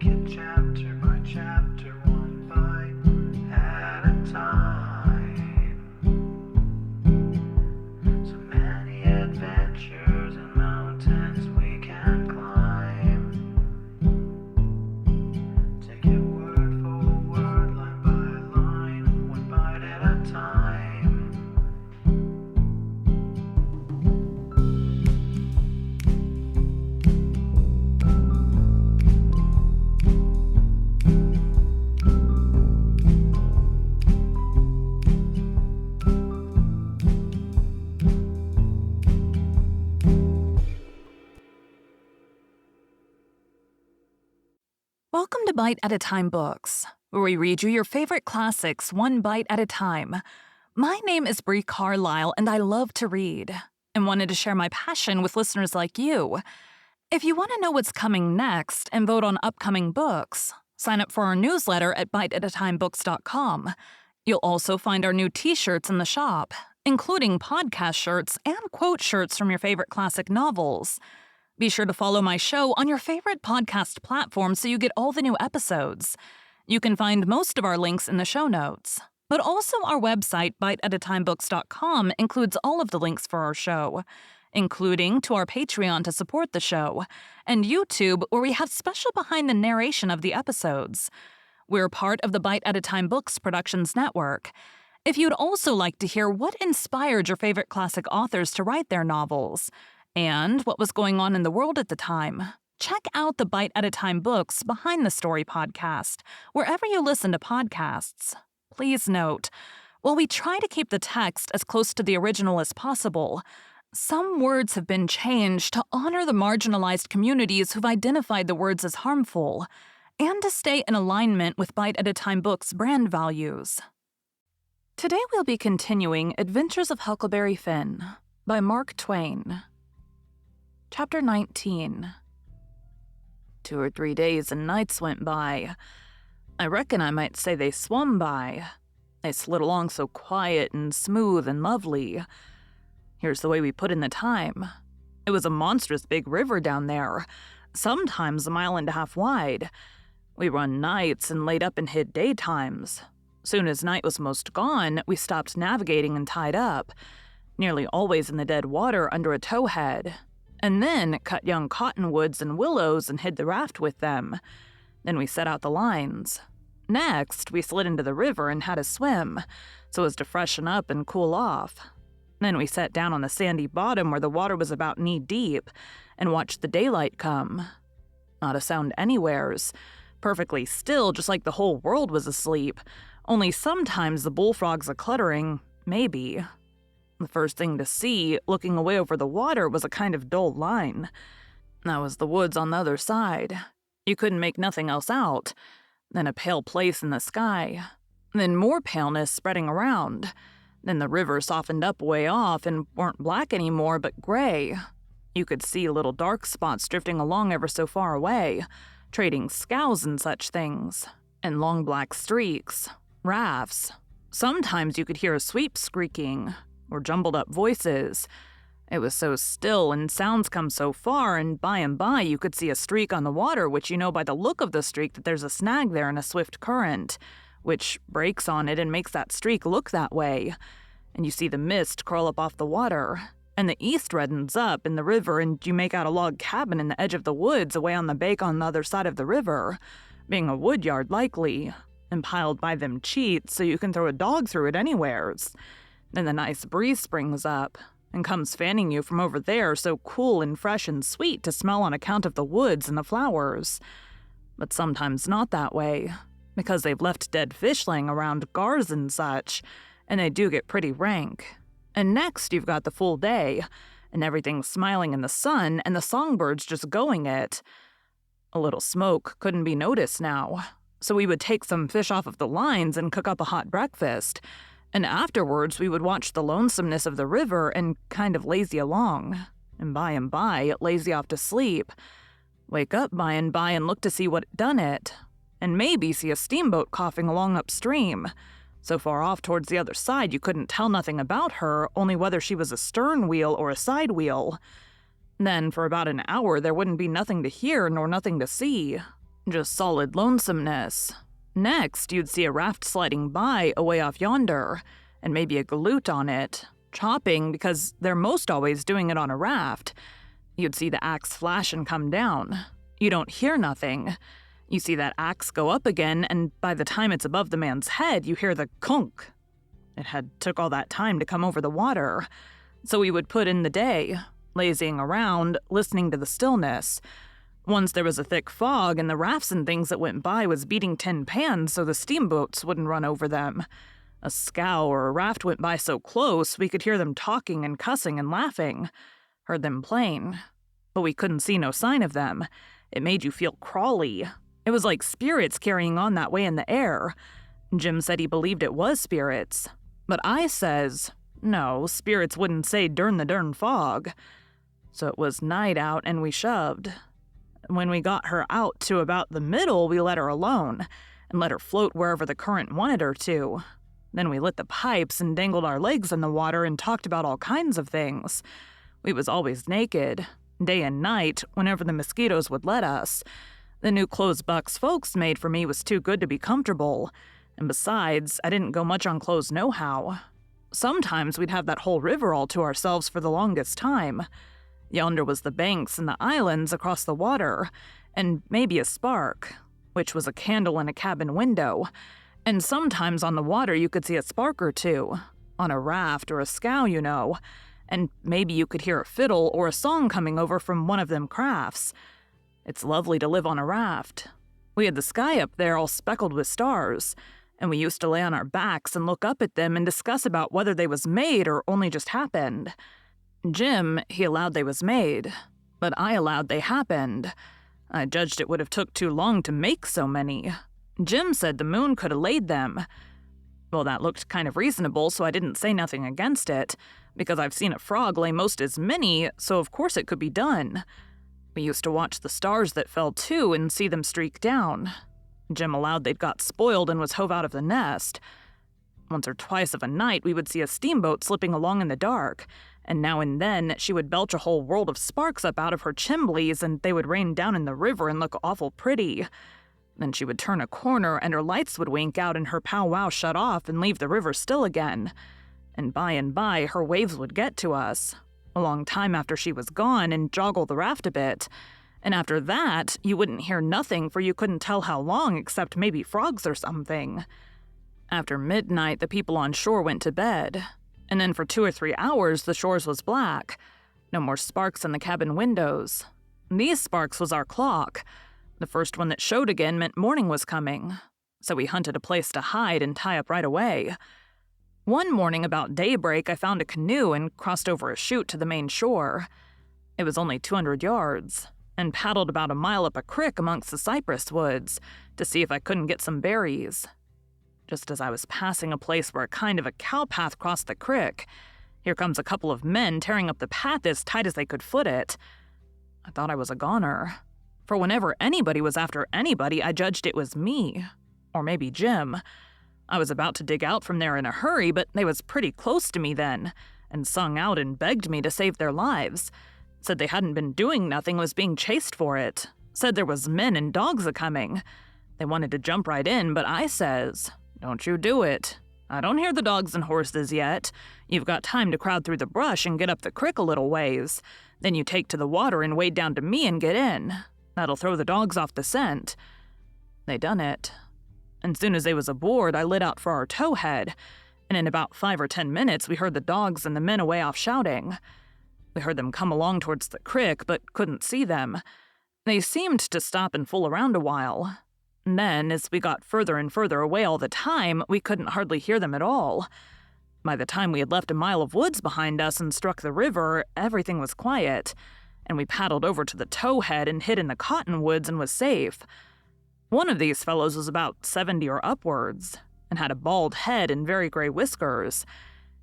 it chapter by chapter, one bite at a time. So many adventures and mountains we can climb. Take it word for word, line by line, one bite at a time. Welcome to Bite at a Time Books, where we read you your favorite classics one bite at a time. My name is Bree Carlile, and I love to read, and wanted to share my passion with listeners like you. If you want to know what's coming next and vote on upcoming books, sign up for our newsletter at biteatatimebooks.com. You'll also find our new t-shirts in the shop, including podcast shirts and quote shirts from your favorite classic novels. Be sure to follow my show on your favorite podcast platform so you get all the new episodes. You can find most of our links in the show notes. But also our website, biteatatimebooks.com, includes all of the links for our show, including to our Patreon to support the show, and YouTube, where we have special behind the narration of the episodes. We're part of the Bite at a Time Books Productions Network. If you'd also like to hear what inspired your favorite classic authors to write their novels, and what was going on in the world at the time, check out the Bite at a Time Books Behind the Story podcast, wherever you listen to podcasts. Please note, while we try to keep the text as close to the original as possible, some words have been changed to honor the marginalized communities who've identified the words as harmful, and to stay in alignment with Bite at a Time Books' brand values. Today we'll be continuing Adventures of Huckleberry Finn by Mark Twain. Chapter 19. 2 or 3 days and nights went by. I reckon I might say they swum by. They slid along so quiet and smooth and lovely. Here's the way we put in the time. It was a monstrous big river down there, sometimes 1.5 miles wide. We run nights and laid up and hid daytimes. Soon as night was most gone, we stopped navigating and tied up, nearly always in the dead water under a towhead, and then cut young cottonwoods and willows and hid the raft with them. Then we set out the lines. Next, we slid into the river and had a swim, so as to freshen up and cool off. Then we sat down on the sandy bottom where the water was about knee-deep and watched the daylight come. Not a sound anywheres. Perfectly still, just like the whole world was asleep, only sometimes the bullfrogs a-cluttering, maybe. The first thing to see, looking away over the water, was a kind of dull line. That was the woods on the other side. You couldn't make nothing else out. Then a pale place in the sky. Then more paleness spreading around. Then the river softened up way off and weren't black anymore, but gray. You could see little dark spots drifting along ever so far away, trading scows and such things, and long black streaks, rafts. Sometimes you could hear a sweep squeaking, or jumbled up voices. It was so still and sounds come so far, and by you could see a streak on the water, which you know by the look of the streak that there's a snag there in a swift current, which breaks on it and makes that streak look that way. And you see the mist curl up off the water, and the east reddens up in the river, and you make out a log cabin in the edge of the woods away on the bank on the other side of the river, being a wood yard likely, and piled by them cheats so you can throw a dog through it anywheres. Then the nice breeze springs up and comes fanning you from over there, so cool and fresh and sweet to smell on account of the woods and the flowers. But sometimes not that way, because they've left dead fish laying around, gars and such, and they do get pretty rank. And next you've got the full day, and everything smiling in the sun, and the songbirds just going it. A little smoke couldn't be noticed now, so we would take some fish off of the lines and cook up a hot breakfast, and afterwards we would watch the lonesomeness of the river and kind of lazy along, and by it lazy off to sleep. Wake up by and look to see what done it, and maybe see a steamboat coughing along upstream. So far off towards the other side you couldn't tell nothing about her, only whether she was a stern wheel or a side wheel. Then for about an hour there wouldn't be nothing to hear nor nothing to see, Just solid lonesomeness. Next, you'd see a raft sliding by away off yonder, and maybe a galoot on it, chopping because they're most always doing it on a raft. You'd see the axe flash and come down. You don't hear nothing. You see that axe go up again, and by the time it's above the man's head, you hear the kunk. It had took all that time to come over the water. So we would put in the day, lazying around, listening to the stillness. Once there was a thick fog, and the rafts and things that went by was beating tin pans so the steamboats wouldn't run over them. A scow or a raft went by so close we could hear them talking and cussing and laughing. Heard them plain. But we couldn't see no sign of them. It made you feel crawly. It was like spirits carrying on that way in the air. Jim said he believed it was spirits. But I says, no, spirits wouldn't say durn the dern fog. So it was night out and we shoved. When we got her out to about the middle, we let her alone and let her float wherever the current wanted her to. Then we lit the pipes and dangled our legs in the water and talked about all kinds of things. We was always naked, day and night, whenever the mosquitoes would let us. The new clothes Buck's folks made for me was too good to be comfortable, and besides, I didn't go much on clothes nohow. Sometimes we'd have that whole river all to ourselves for the longest time. Yonder was the banks and the islands across the water, and maybe a spark, which was a candle in a cabin window, and sometimes on the water you could see a spark or two, on a raft or a scow, you know, and maybe you could hear a fiddle or a song coming over from one of them crafts. It's lovely to live on a raft. We had the sky up there all speckled with stars, and we used to lay on our backs and look up at them and discuss about whether they was made or only just happened. Jim, he allowed they was made, but I allowed they happened. I judged it would have took too long to make so many. Jim said the moon could have laid them. Well, that looked kind of reasonable, so I didn't say nothing against it, because I've seen a frog lay most as many, so of course it could be done. We used to watch the stars that fell too and see them streak down. Jim allowed they'd got spoiled and was hove out of the nest. Once or twice of a night we would see a steamboat slipping along in the dark, and now and then she would belch a whole world of sparks up out of her chimblies and they would rain down in the river and look awful pretty. Then she would turn a corner and her lights would wink out and her powwow shut off and leave the river still again. And by her waves would get to us, a long time after she was gone, and joggle the raft a bit. And after that, you wouldn't hear nothing for you couldn't tell how long except maybe frogs or something. After midnight, the people on shore went to bed. And then for 2 or 3 hours, the shores was black. No more sparks in the cabin windows. These sparks was our clock. The first one that showed again meant morning was coming. So we hunted a place to hide and tie up right away. One morning about daybreak, I found a canoe and crossed over a chute to the main shore. It was only 200 yards, and paddled about a mile up a creek amongst the cypress woods to see if I couldn't get some berries. Just as I was passing a place where a kind of a cow path crossed the creek, here comes a couple of men tearing up the path as tight as they could foot it. I thought I was a goner, for whenever anybody was after anybody, I judged it was me, or maybe Jim. I was about to dig out from there in a hurry, but they was pretty close to me then, and sung out and begged me to save their lives. Said they hadn't been doing nothing, was being chased for it. Said there was men and dogs a-coming. They wanted to jump right in, but I says, "Don't you do it. I don't hear the dogs and horses yet. You've got time to crowd through the brush and get up the crick a little ways. Then you take to the water and wade down to me and get in. That'll throw the dogs off the scent." They done it. And soon as they was aboard, I lit out for our towhead, and in about 5 or 10 minutes we heard the dogs and the men away off shouting. We heard them come along towards the crick, but couldn't see them. They seemed to stop and fool around a while. And then, as we got further and further away all the time, we couldn't hardly hear them at all. By the time we had left a mile of woods behind us and struck the river, everything was quiet, and we paddled over to the towhead and hid in the cottonwoods and was safe. One of these fellows was about 70 or upwards, and had a bald head and very gray whiskers.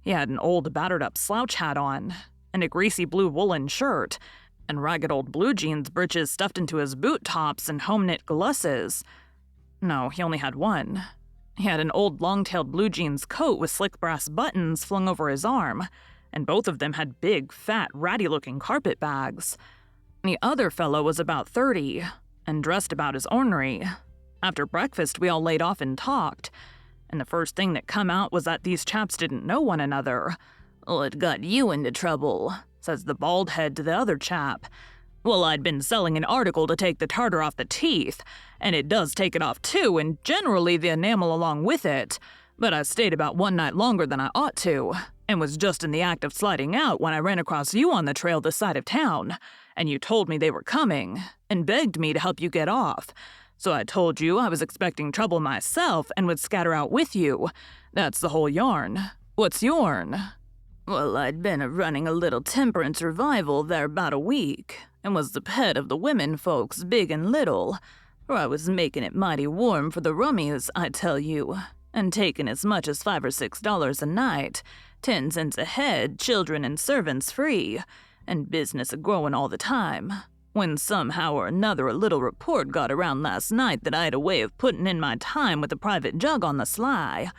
He had an old battered-up slouch hat on, and a greasy blue woolen shirt, and ragged old blue jeans breeches stuffed into his boot tops and home-knit glusses. No, he only had one. He had an old long-tailed blue jeans coat with slick brass buttons flung over his arm, and both of them had big, fat, ratty-looking carpet bags. The other fellow was about 30, and dressed about as ornery. After breakfast, we all laid off and talked, and the first thing that come out was that these chaps didn't know one another. "What got you into trouble?" says the bald head to the other chap. "Well, I'd been selling an article to take the tartar off the teeth, and it does take it off too, and generally the enamel along with it. But I stayed about one night longer than I ought to, and was just in the act of sliding out when I ran across you on the trail this side of town, and you told me they were coming, and begged me to help you get off. So I told you I was expecting trouble myself and would scatter out with you. That's the whole yarn. What's yourn?" "Well, I'd been running a little temperance revival there about a week, and was the pet of the women folks, big and little, for I was making it mighty warm for the rummies, I tell you, and taking as much as $5 or $6 a night, 10 cents a head, children and servants free, and business a-growing all the time, when somehow or another a little report got around last night that I had a way of putting in my time with a private jug on the sly.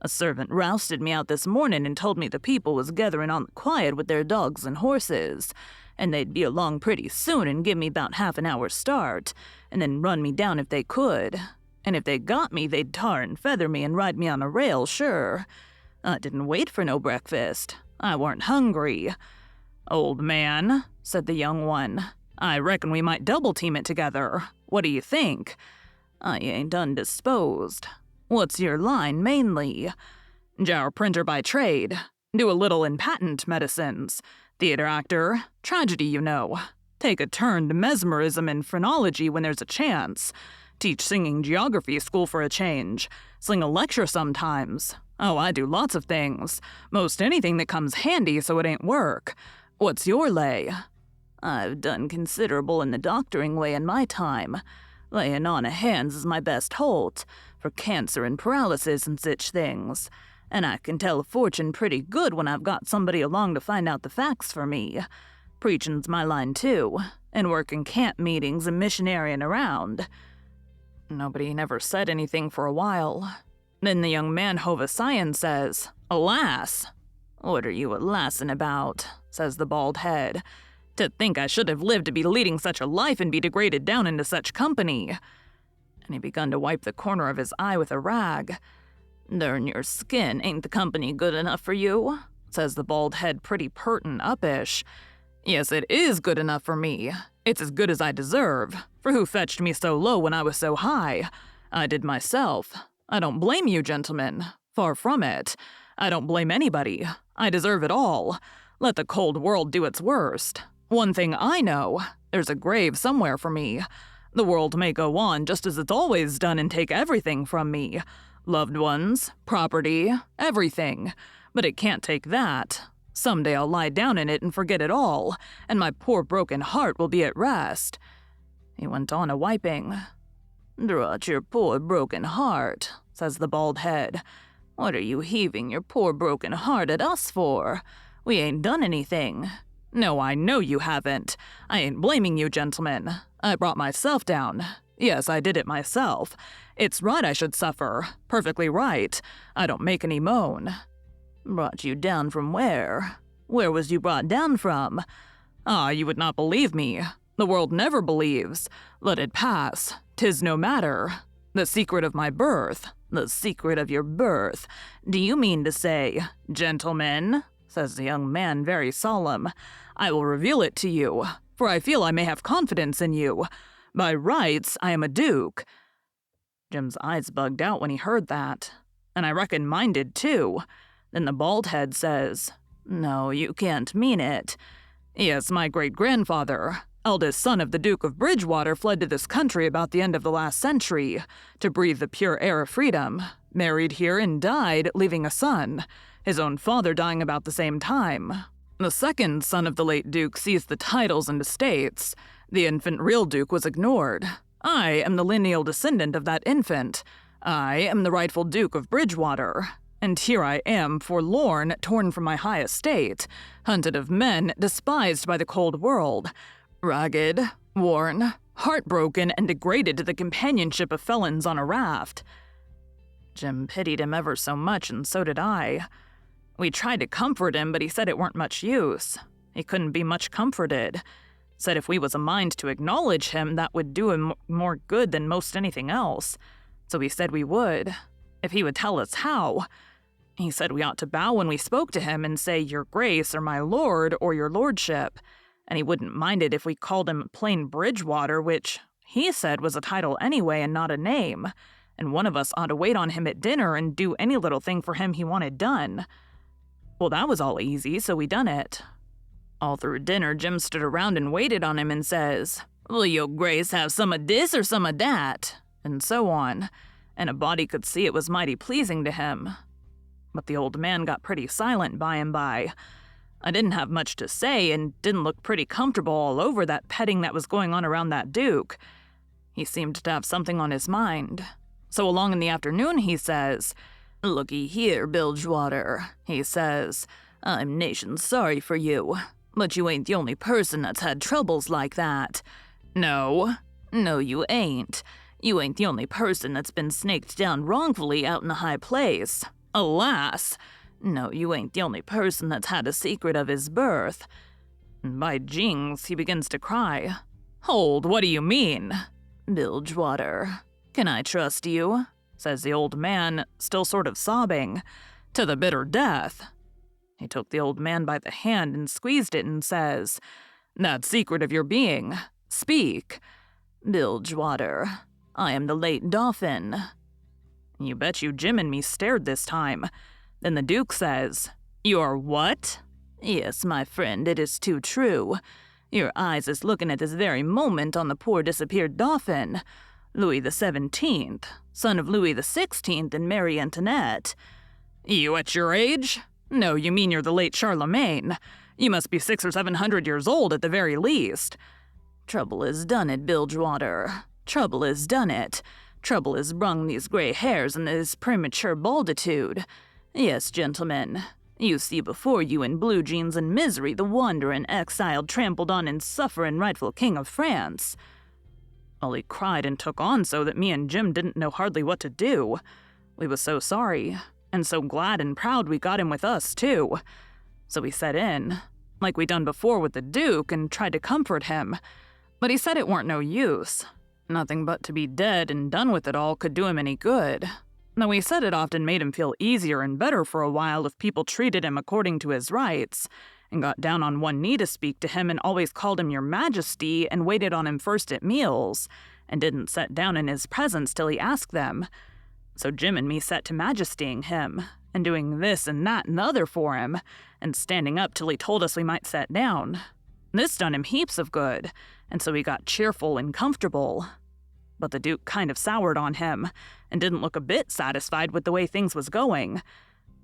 A servant rousted me out this morning and told me the people was gathering on the quiet with their dogs and horses, and they'd be along pretty soon and give me about half an hour's start, and then run me down if they could. And if they got me, they'd tar and feather me and ride me on a rail, sure. I didn't wait for no breakfast. I weren't hungry." "Old man," said the young one, "I reckon we might double-team it together. What do you think?" "I ain't undisposed. What's your line, mainly?" "Jar printer by trade. Do a little in patent medicines. Theater actor. Tragedy, you know. Take a turn to mesmerism and phrenology when there's a chance. Teach singing geography school for a change. Sling a lecture sometimes. Oh, I do lots of things. Most anything that comes handy so it ain't work. What's your lay?" "I've done considerable in the doctoring way in my time. Laying on of hands is my best holt, for cancer and paralysis and sich things. And I can tell a fortune pretty good when I've got somebody along to find out the facts for me. Preachin's my line too, and working camp meetings and missionarying around." Nobody never said anything for a while. Then the young man hove a sigh and says, "Alas!" "What are you alassin' about?" says the bald head. "To think I should have lived to be leading such a life and be degraded down into such company." And he begun to wipe the corner of his eye with a rag. "Durn your skin, ain't the company good enough for you?" says the bald head pretty pert and uppish. "Yes, it is good enough for me. It's as good as I deserve, for who fetched me so low when I was so high? I did myself. I don't blame you, gentlemen. Far from it. I don't blame anybody. I deserve it all. Let the cold world do its worst. One thing I know, there's a grave somewhere for me. The world may go on just as it's always done and take everything from me. Loved ones, property, everything. But it can't take that. Someday I'll lie down in it and forget it all, and my poor broken heart will be at rest." He went on a-wiping. "Drat your poor broken heart," says the bald head. "What are you heaving your poor broken heart at us for? We ain't done anything. No, I know you haven't. I ain't blaming you, gentlemen. I brought myself down. Yes, I did it myself. It's right I should suffer. Perfectly right. I don't make any moan." "Brought you down from where? Where was you brought down from?" "Ah, you would not believe me. The world never believes. Let it pass. 'Tis no matter. The secret of my birth." "The secret of your birth? Do you mean to say, gentlemen," says the young man very solemn, "I will reveal it to you, for I feel I may have confidence in you. By rights, I am a duke." Jim's eyes bugged out when he heard that, and I reckon mine did too. Then the bald head says, "No, you can't mean it." "Yes, my great-grandfather, eldest son of the Duke of Bridgewater, fled to this country about the end of the last century to breathe the pure air of freedom, married here and died, leaving a son, his own father dying about the same time. The second son of the late Duke seized the titles and estates. The infant real Duke was ignored. I am the lineal descendant of that infant. I am the rightful Duke of Bridgewater. And here I am, forlorn, torn from my high estate, hunted of men, despised by the cold world, ragged, worn, heartbroken, and degraded to the companionship of felons on a raft." Jim pitied him ever so much, and so did I. We tried to comfort him, but he said it weren't much use. He couldn't be much comforted. Said if we was a mind to acknowledge him, that would do him more good than most anything else. So he said we would, if he would tell us how. He said we ought to bow when we spoke to him and say, "Your Grace," or "My Lord," or "Your Lordship," and he wouldn't mind it if we called him plain Bridgewater, which he said was a title anyway and not a name, and one of us ought to wait on him at dinner and do any little thing for him he wanted done. Well, that was all easy, so we done it. All through dinner, Jim stood around and waited on him and says, "Will your Grace have some of this or some of that?" and so on, and a body could see it was mighty pleasing to him. But the old man got pretty silent by and by. I didn't have much to say and didn't look pretty comfortable all over that petting that was going on around that duke. He seemed to have something on his mind. So along in the afternoon he says, "Looky here, Bilgewater," he says, "I'm nation sorry for you, but you ain't the only person that's had troubles like that. No, you ain't. You ain't the only person that's been snaked down wrongfully out in a high place. Alas! No, you ain't the only person that's had a secret of his birth." And by jings, he begins to cry. "Hold, what do you mean?" "Bilgewater, can I trust you?" says the old man, still sort of sobbing. "To the bitter death." He took the old man by the hand and squeezed it and says, "That secret of your being, speak." "Bilgewater, I am the late Dauphin." You bet you Jim and me stared this time. Then the Duke says, "You're what?" "Yes, my friend, it is too true. Your eyes is looking at this very moment on the poor disappeared Dauphin, Louis the 17th, son of Louis the 16th and Marie Antoinette." "You at your age? No, you mean you're the late Charlemagne. You must be 600 or 700 years old at the very least." "Trouble has done it, Bilgewater. Trouble has done it. Trouble has brung these gray hairs and this premature balditude. Yes, gentlemen, you see before you in blue jeans and misery the wanderin', exiled, trampled on and sufferin' rightful king of France." Well, he cried and took on so that me and Jim didn't know hardly what to do. We was so sorry, and so glad and proud we got him with us, too. So we set in, like we done before with the Duke, and tried to comfort him. But he said it weren't no use. Nothing but to be dead and done with it all could do him any good. Though he said it often made him feel easier and better for a while if people treated him according to his rights, and got down on one knee to speak to him and always called him Your Majesty and waited on him first at meals, and didn't set down in his presence till he asked them. So Jim and me set to majestying him, and doing this and that and the other for him, and standing up till he told us we might set down. This done him heaps of good, and so he got cheerful and comfortable. But the Duke kind of soured on him, and didn't look a bit satisfied with the way things was going.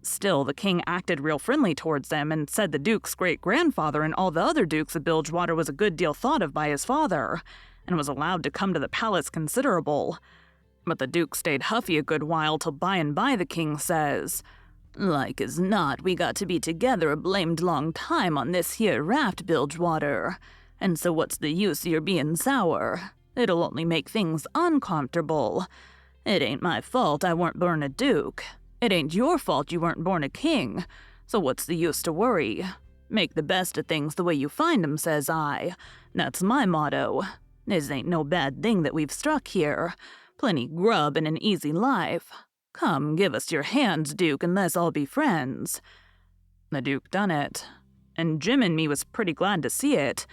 Still, the king acted real friendly towards them, and said the Duke's great-grandfather and all the other dukes of Bilgewater was a good deal thought of by his father, and was allowed to come to the palace considerable. But the Duke stayed huffy a good while till by and by the king says, "Like as not, we got to be together a blamed long time on this here raft, Bilgewater, and so what's the use of your being sour? It'll only make things uncomfortable. It ain't my fault I weren't born a duke. It ain't your fault you weren't born a king, so what's the use to worry? Make the best of things the way you find 'em, says I. That's my motto. This ain't no bad thing that we've struck here. Plenty grub and an easy life. Come, give us your hands, Duke, and let's all be friends." The Duke done it, and Jim and me was pretty glad to see it.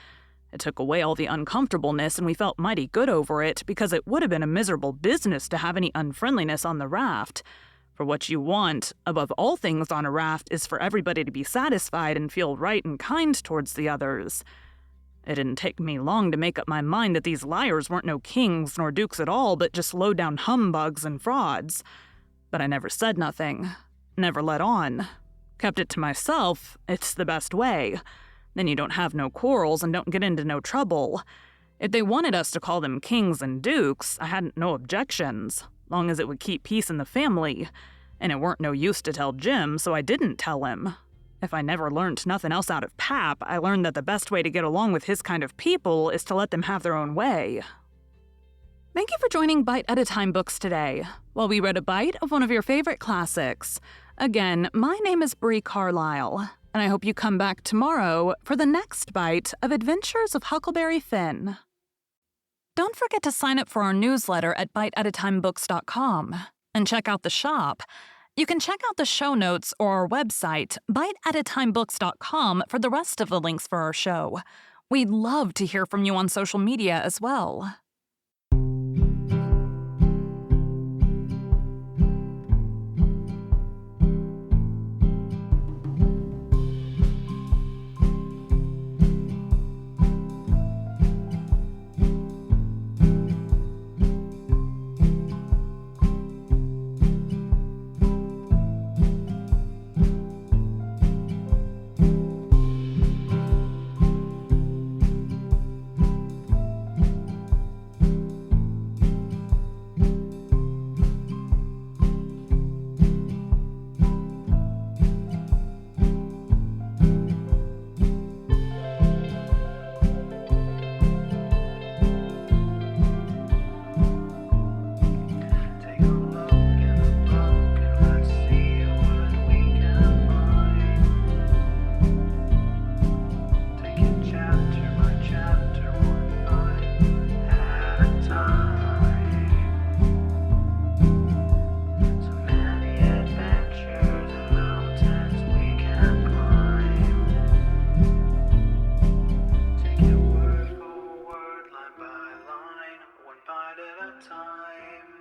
It took away all the uncomfortableness, and we felt mighty good over it, because it would have been a miserable business to have any unfriendliness on the raft. For what you want, above all things on a raft, is for everybody to be satisfied and feel right and kind towards the others. It didn't take me long to make up my mind that these liars weren't no kings nor dukes at all, but just low-down humbugs and frauds. But I never said nothing, never let on. Kept it to myself, it's the best way. Then you don't have no quarrels and don't get into no trouble. If they wanted us to call them kings and dukes, I hadn't no objections, long as it would keep peace in the family. And it weren't no use to tell Jim, so I didn't tell him. If I never learnt nothing else out of Pap, I learned that the best way to get along with his kind of people is to let them have their own way. Thank you for joining Bite at a Time Books today, while we read a bite of one of your favorite classics. Again, my name is Bree Carlile, and and I hope you come back tomorrow for the next bite of Adventures of Huckleberry Finn. Don't forget to sign up for our newsletter at biteatatimebooks.com and check out the shop. You can check out the show notes or our website, biteatatimebooks.com, for the rest of the links for our show. We'd love to hear from you on social media as well. Take a look in the book and let's see what we can find. Taking chapter by chapter, one bite at a time. So many adventures and mountains we can climb. Take it word for word, line by line, one bite at a time.